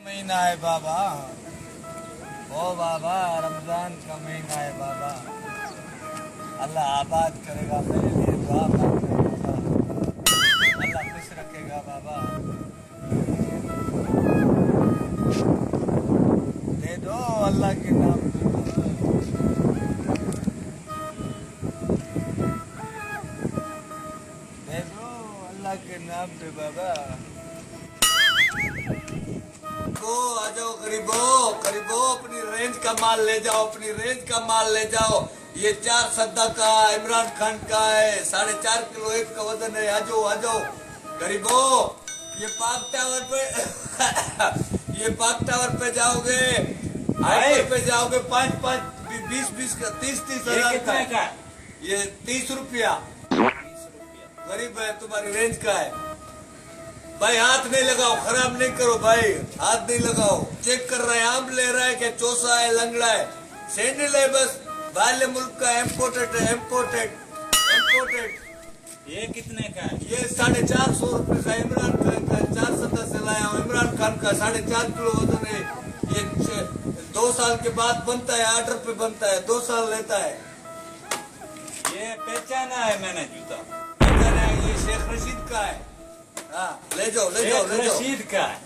महीना है बाबा, ओ बाबा रमजान का महीना है बाबा। अल्लाह आबाद करेगा, मेरे लिए दुआ मांगना बाबा। अल्लाह खुश रखेगा बाबा। दे दो अल्लाह के नाम पे, दे दो अल्लाह के नाम पे बाबा। आ जाओ गरीबों, गरीबों अपनी रेंज का माल ले जाओ, अपनी रेंज का माल ले जाओ। ये 4 सद्दा का इमरान खान का है, 4.5 किलो एक का वजन है। आ जाओ गरीबों। ये पाक टावर पे ये पाक टावर पे जाओगे, हाईवे पे जाओगे, 5-5 20-20 का 30-30 हजार का। ये 30 रुपया। गरीब है, तुम्हारी रेंज का है भाई। हाथ नहीं लगाओ, खराब नहीं करो भाई, हाथ नहीं लगाओ। चेक कर रहा है, आम ले रहा है, क्या चोसा है, लंगड़ा है, सैंडल है, बस बाहर मुल्क का इम्पोर्टेड है, इम्पोर्टेड। ये कितने का है? ये 450 रुपए का इमरान खान का 4 सद्दा से लाया हूँ। इमरान खान का 4.5 किलो वजन है। ये 2 साल के बाद बनता है, ऑर्डर पे बनता है, 2 साल लेता है। ये पहचाना है मैंने जूता, पहचाना है, ये शेख रशीद का है। हाँ, ले जाओ। रशीद का है।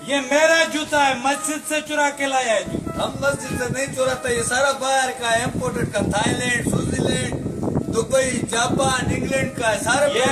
ये मेरा जूता है, मस्जिद से चुरा के लाया है जूता। हम मस्जिद से नहीं चुराता, ये सारा बाहर का है, इम्पोर्टेड का। Thailand, Switzerland, Dubai, Japan, England का है, सारे। ये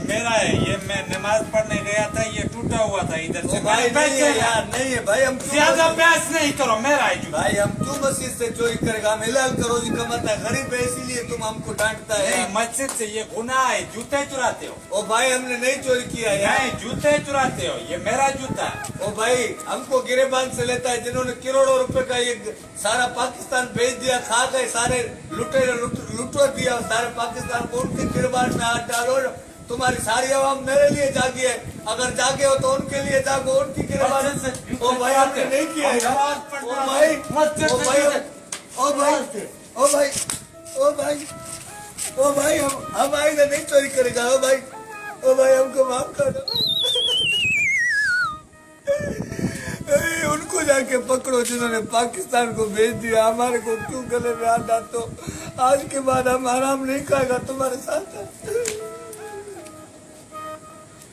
मेरा है। ये मैं नमाज पढ़ने गया था, ये टूटा हुआ था इधर से। भाई नहीं है यार, नहीं है भाई। हम ज्यादा बहस नहीं करो, मेरा है जूता। भाई हम क्यों मस्जिद से चोरी करेगा? हम हिलाल करो जी कमाता है, गरीब है इसीलिए तुम हमको डांटता है। नहीं, मस्जिद से ये गुनाह है, जूते चुराते हो। ओ भाई हमने नहीं चोरी किया यार। नहीं, जूते चुराते हो, ये मेरा जूता है। ओ भाई हमको गिरेबान से लेता है, जिन्होंने करोड़ों रुपए का ये सारा पाकिस्तान भेज दिया, खा गए सारे, लुटवा दिया सारे पाकिस्तान को। उनके गिरेबान में हाथ डालो। तुम्हारी सारी आवाम मेरे लिए जागी है, अगर जागे हो तो उनके लिए जागो, उनकी गिरबान। ओ भाई हमने नहीं किया है। ओ भाई हम आएंगे नहीं चोरी करेगा। ओ भाई हमको माफ कर दो। उनको जाके पकड़ो जिन्होंने पाकिस्तान को भेज दिया, हमारे को क्यों गले में हाथ डालते हो? आज के बाद हम आराम नहीं खाएगा तुम्हारे साथ।